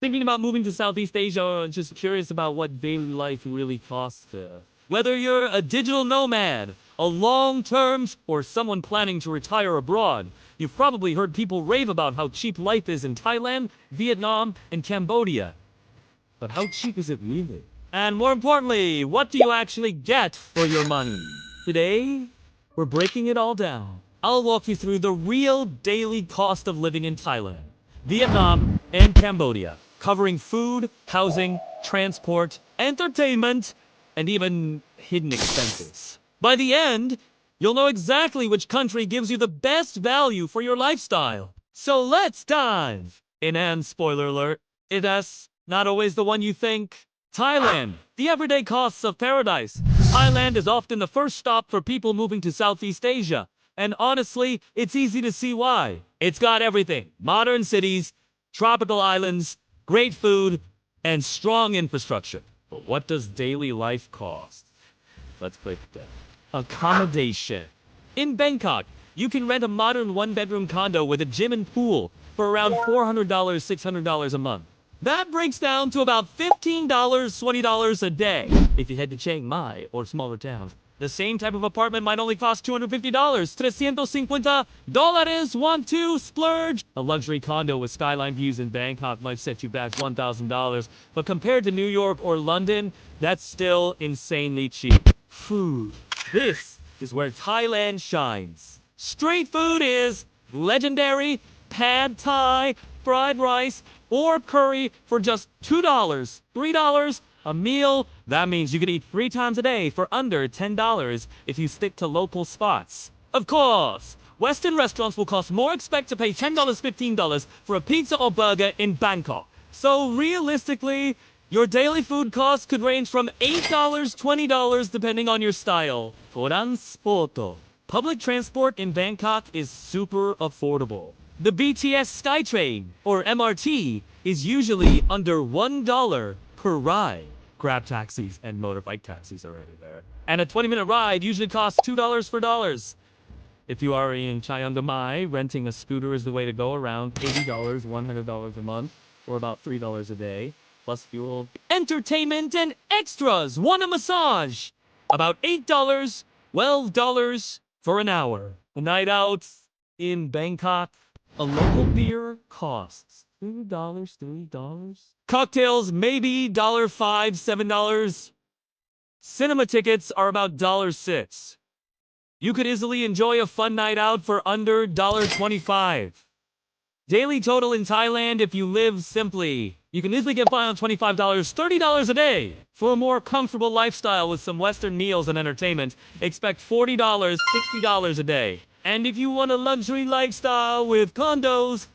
Thinking about moving to Southeast Asia and just curious about what daily life really costs there. Whether you're a digital nomad, a long-term, or someone planning to retire abroad, you've probably heard people rave about how cheap life is in Thailand, Vietnam, and Cambodia. But how cheap is it really? And more importantly, what do you actually get for your money? Today, we're breaking it all down. I'll walk you through the real daily cost of living in Thailand, Vietnam, and Cambodia, covering food, housing, transport, entertainment, and even hidden expenses. By the end, you'll know exactly which country gives you the best value for your lifestyle. So let's dive in, and spoiler alert, it's not always the one you think. Thailand, the everyday costs of paradise. Thailand is often the first stop for people moving to Southeast Asia. And honestly, it's easy to see why. It's got everything: modern cities, tropical islands, great food, and strong infrastructure. But what does daily life cost? Let's break it down. Accommodation. In Bangkok, you can rent a modern one-bedroom condo with a gym and pool for around $400, $600 a month. That breaks down to about $15, $20 a day if you head to Chiang Mai or smaller towns. The same type of apartment might only cost $250, $350. Want to splurge? A luxury condo with skyline views in Bangkok might set you back $1,000, but compared to New York or London, that's still insanely cheap. Food. This is where Thailand shines. Street food is legendary. Pad Thai, fried rice, or curry for just $2, $3 a meal. That means you can eat 3 times a day for under $10 if you stick to local spots. Of course, Western restaurants will cost more. Expect to pay $10, $15 for a pizza or burger in Bangkok. So realistically, your daily food costs could range from $8, $20 depending on your style. Transporto. Public transport in Bangkok is super affordable. The BTS SkyTrain, or MRT, is usually under $1 per ride. Grab taxis and motorbike taxis are everywhere. And a 20-minute ride usually costs $2 for dollars. If you are in Chiang Mai, renting a scooter is the way to go, around $80, $100 a month, or about $3 a day, plus fuel. Entertainment and extras! Want a massage? About $8, $12 for an hour. A night out in Bangkok, a local beer costs $2, $3. Cocktails, maybe $5, $7. Cinema tickets are about $6. You could easily enjoy a fun night out for under $25. Daily total in Thailand if you live simply. You can easily get by on $25, $30 a day. For a more comfortable lifestyle with some Western meals and entertainment, expect $40, $60 a day. And if you want a luxury lifestyle with condos,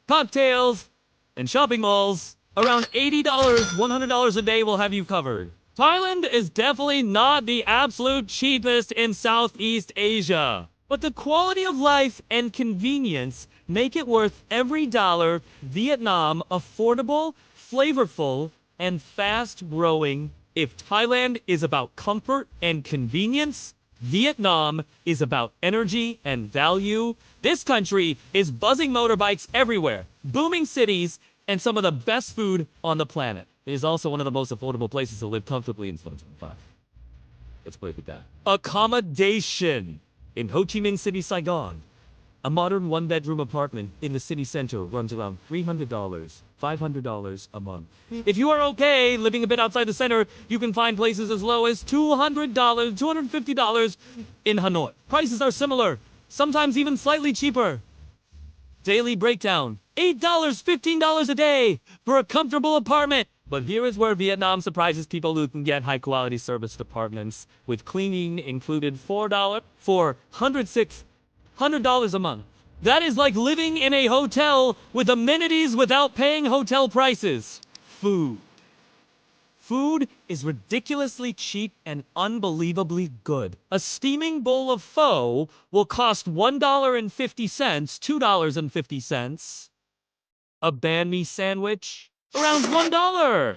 cocktails, and shopping malls, around $80, $100 a day will have you covered. Thailand is definitely not the absolute cheapest in Southeast Asia, but the quality of life and convenience make it worth every dollar. Vietnam, affordable, flavorful, and fast-growing. If Thailand is about comfort and convenience, Vietnam is about energy and value. This country is buzzing motorbikes everywhere, booming cities, and some of the best food on the planet. It is also one of the most affordable places to live comfortably in 2025. Let's play with that. Accommodation. In Ho Chi Minh City, Saigon, a modern one-bedroom apartment in the city center runs around $300, $500 a month. If you are okay living a bit outside the center, you can find places as low as $200, $250 in Hanoi. Prices are similar, sometimes even slightly cheaper. Daily breakdown: $8, $15 a day for a comfortable apartment. But here is where Vietnam surprises people who can get high-quality serviced apartments with cleaning included $4 for $106 a month. That is like living in a hotel with amenities without paying hotel prices. Food. Food is ridiculously cheap and unbelievably good. A steaming bowl of pho will cost $1.50, $2.50. A banh mi sandwich, around $1.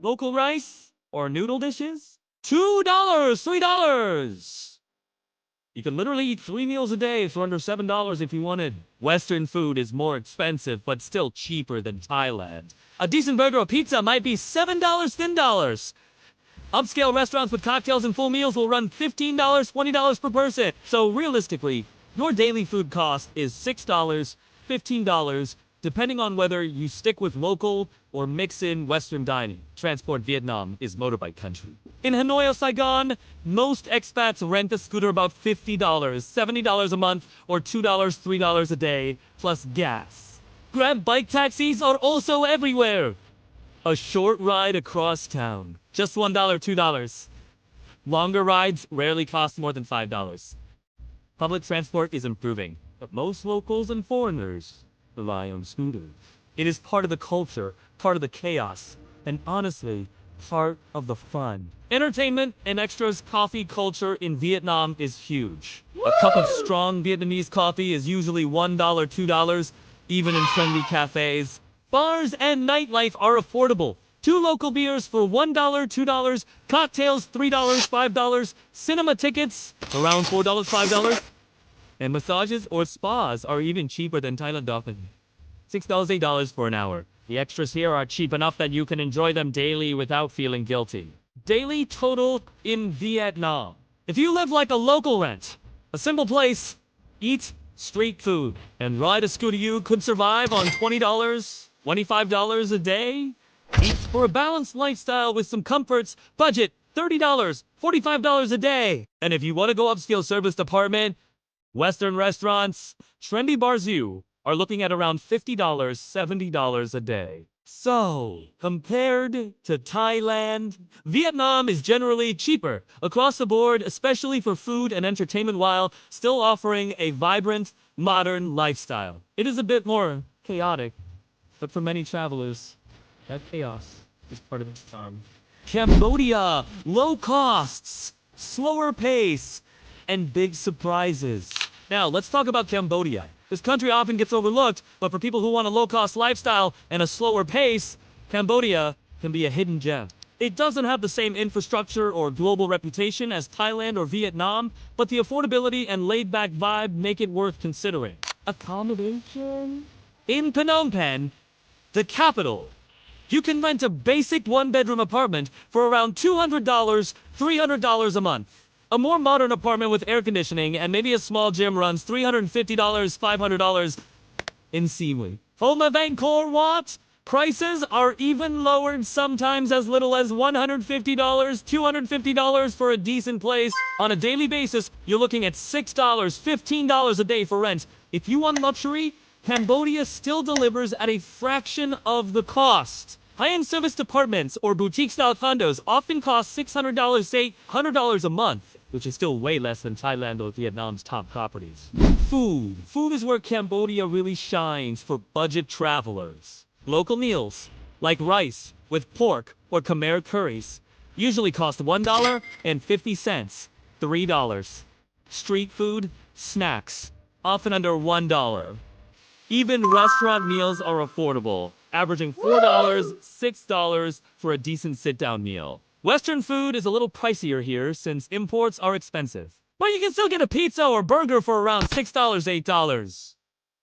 Local rice or noodle dishes, $2, $3. You can literally eat 3 meals a day for under $7 if you wanted. Western food is more expensive, but still cheaper than Thailand. A decent burger or pizza might be $7, $10. Upscale restaurants with cocktails and full meals will run $15, $20 per person. So realistically, your daily food cost is $6, $15, depending on whether you stick with local or mix in Western dining. Transport Vietnam is motorbike country. In Hanoi or Saigon, most expats rent a scooter about $50, $70 a month, or $2, $3 a day, plus gas. Grab bike taxis are also everywhere. A short ride across town, just $1, $2. Longer rides rarely cost more than $5. Public transport is improving, but most locals and foreigners rely on scooters. It is part of the culture, part of the chaos, and honestly, part of the fun. Entertainment and extras coffee culture in Vietnam is huge. A cup of strong Vietnamese coffee is usually $1, $2, even in trendy cafes. Bars and nightlife are affordable. 2 local beers for $1, $2, cocktails $3, $5, cinema tickets around $4, $5, and massages or spas are even cheaper than Thailand often. $6, $8 for an hour. The extras here are cheap enough that you can enjoy them daily without feeling guilty. Daily total in Vietnam. If you live like a local rent, a simple place, eat street food, and ride a scooter, you could survive on $20, $25 a day. Eat for a balanced lifestyle with some comforts, budget $30, $45 a day. And if you want to go upscale service department, Western restaurants, trendy bars, you are looking at around $50, $70 a day. So, compared to Thailand, Vietnam is generally cheaper across the board, especially for food and entertainment, while still offering a vibrant, modern lifestyle. It is a bit more chaotic, but for many travelers, that chaos is part of the charm. Cambodia, low costs, slower pace, and big surprises. Now, let's talk about Cambodia. This country often gets overlooked, but for people who want a low-cost lifestyle and a slower pace, Cambodia can be a hidden gem. It doesn't have the same infrastructure or global reputation as Thailand or Vietnam, but the affordability and laid-back vibe make it worth considering. Accommodation? In Phnom Penh, the capital, you can rent a basic one-bedroom apartment for around $200, $300 a month. A more modern apartment with air conditioning and maybe a small gym runs $350, $500 in Siem Reap. Home of Angkor Wat? Prices are even lowered, sometimes as little as $150, $250 for a decent place. On a daily basis, you're looking at $6, $15 a day for rent. If you want luxury, Cambodia still delivers at a fraction of the cost. High-end service apartments or boutique-style condos often cost $600 to $800 a month, which is still way less than Thailand or Vietnam's top properties. Food. Food is where Cambodia really shines for budget travelers. Local meals, like rice with pork or Khmer curries, usually cost $1.50, $3. Street food, snacks, often under $1. Even restaurant meals are affordable, averaging $4, $6 for a decent sit-down meal. Western food is a little pricier here since imports are expensive. But you can still get a pizza or burger for around $6, $8.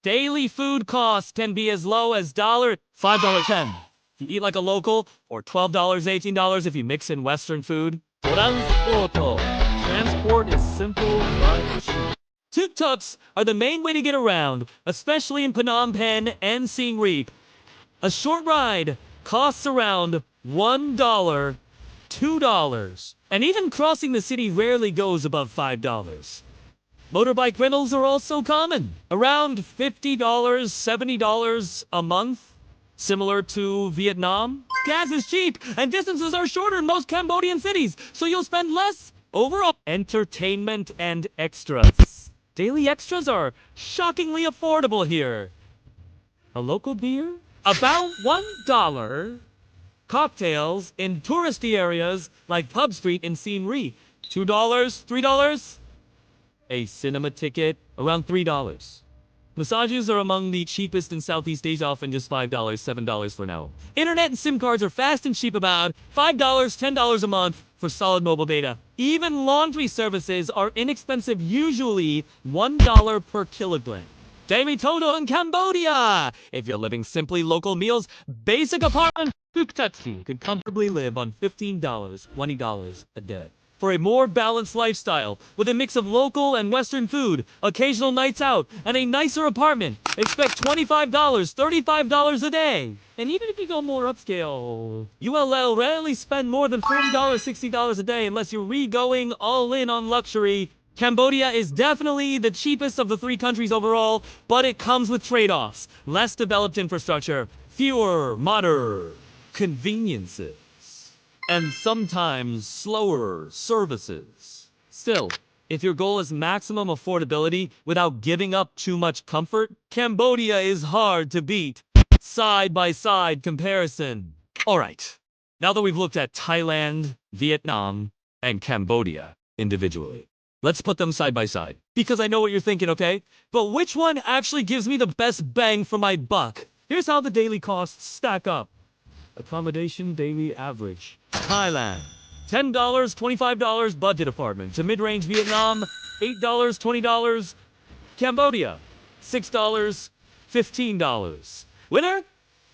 Daily food costs can be as low as $5, $10 if you eat like a local, or $12, $18 if you mix in Western food. Transport is simple but cheap. Tuk-tuks are the main way to get around, especially in Phnom Penh and Siem Reap. A short ride costs around $1, $2, and even crossing the city rarely goes above $5. Motorbike rentals are also common, around $50, $70 a month, similar to Vietnam. Gas is cheap, and distances are shorter in most Cambodian cities, so you'll spend less overall. Entertainment and extras. Daily extras are shockingly affordable here. A local beer? About $1. Cocktails in touristy areas like Pub Street in Siem Reap. $2, $3. A cinema ticket, around $3. Massages are among the cheapest in Southeast Asia, often just $5, $7 for now. Internet and SIM cards are fast and cheap, about $5, $10 a month for solid mobile data. Even laundry services are inexpensive, usually $1 per kilogram. Daily Toto in Cambodia. If you're living simply local meals, basic apartment, Phuket could comfortably live on $15, $20 a day. For a more balanced lifestyle, with a mix of local and Western food, occasional nights out, and a nicer apartment, expect $25, $35 a day. And even if you go more upscale, you'll rarely spend more than $40, $60 a day unless you're going all in on luxury. Cambodia is definitely the cheapest of the three countries overall, but it comes with trade-offs. Less developed infrastructure, fewer modern conveniences, and sometimes slower services. Still, if your goal is maximum affordability without giving up too much comfort, Cambodia is hard to beat. Side-by-side comparison. Alright, now that we've looked at Thailand, Vietnam, and Cambodia individually, let's put them side by side. Because I know what you're thinking, okay? But which one actually gives me the best bang for my buck? Here's how the daily costs stack up. Accommodation daily average. Thailand, $10, $25 budget apartment. To mid-range Vietnam, $8, $20. Cambodia, $6, $15. Winner?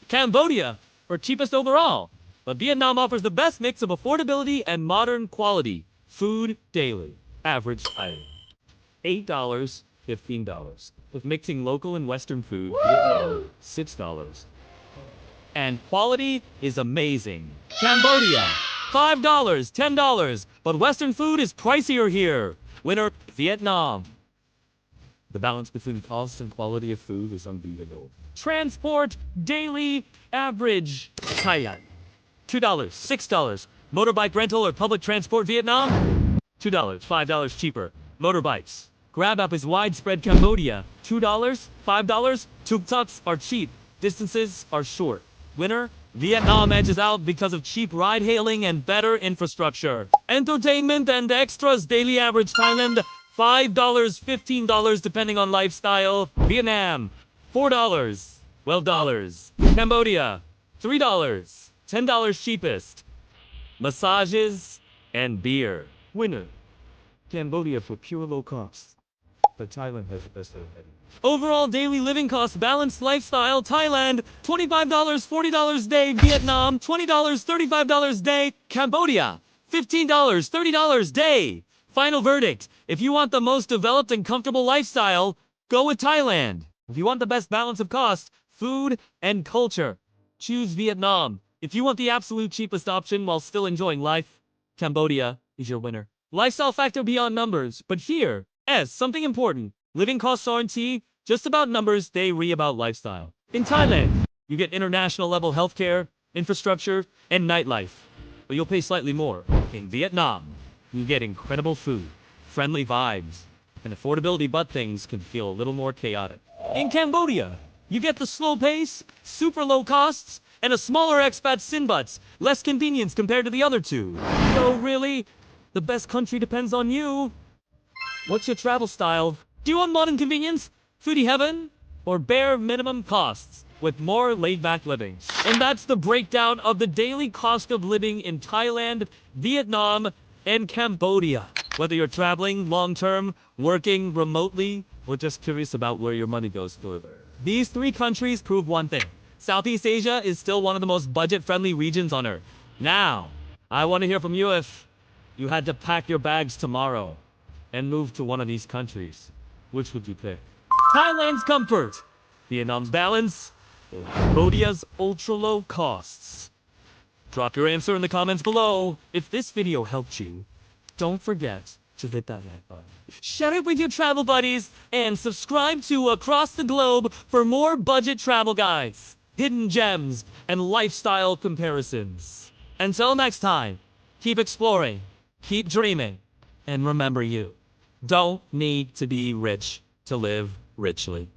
Cambodia, for cheapest overall. But Vietnam offers the best mix of affordability and modern quality. Food daily. Average item. $8, $15. With mixing local and Western food, $6. And quality is amazing. Cambodia, $5, $10, but Western food is pricier here. Winner, Vietnam. The balance between cost and quality of food is unbeatable. Transport, daily, average. Thailand, $2, $6. Motorbike rental or public transport, Vietnam, $2, $5 cheaper. Motorbikes. Grab app is widespread. Cambodia, $2, $5. Tuk-tuks are cheap. Distances are short. Winner, Vietnam edges out because of cheap ride-hailing and better infrastructure. Entertainment and extras daily average. Thailand, $5, $15 depending on lifestyle. Vietnam, $4, $12. Cambodia, $3, $10 cheapest. Massages and beer. Winner, Cambodia for pure low cost. But Thailand has the best of it. Overall daily living costs, balanced lifestyle. Thailand, $25, $40 day. Vietnam, $20, $35 day. Cambodia, $15, $30 day. Final verdict. If you want the most developed and comfortable lifestyle, go with Thailand. If you want the best balance of cost, food, and culture, choose Vietnam. If you want the absolute cheapest option while still enjoying life, Cambodia is your winner. Lifestyle factor beyond numbers, but here, as something important, living costs aren't just about numbers, they about lifestyle. In Thailand, you get international level healthcare, infrastructure, and nightlife, but you'll pay slightly more. In Vietnam, you get incredible food, friendly vibes, and affordability, but things can feel a little more chaotic. In Cambodia, you get the slow pace, super low costs, and a smaller expat sin butts, less convenience compared to the other two. So really, the best country depends on you. What's your travel style? Do you want modern convenience, foodie heaven, or bare minimum costs with more laid-back living? And that's the breakdown of the daily cost of living in Thailand, Vietnam, and Cambodia. Whether you're traveling long-term, working remotely, or just curious about where your money goes further. These three countries prove one thing. Southeast Asia is still one of the most budget-friendly regions on Earth. Now, I want to hear from you if you had to pack your bags tomorrow and move to one of these countries. Which would you pick? Thailand's comfort, Vietnam's balance, or Cambodia's ultra-low costs? Drop your answer in the comments below. If this video helped you, don't forget to hit that like button. Share it with your travel buddies, and subscribe to Across the Globe for more budget travel guides, hidden gems, and lifestyle comparisons. Until next time, keep exploring, keep dreaming, and remember you don't need to be rich to live richly.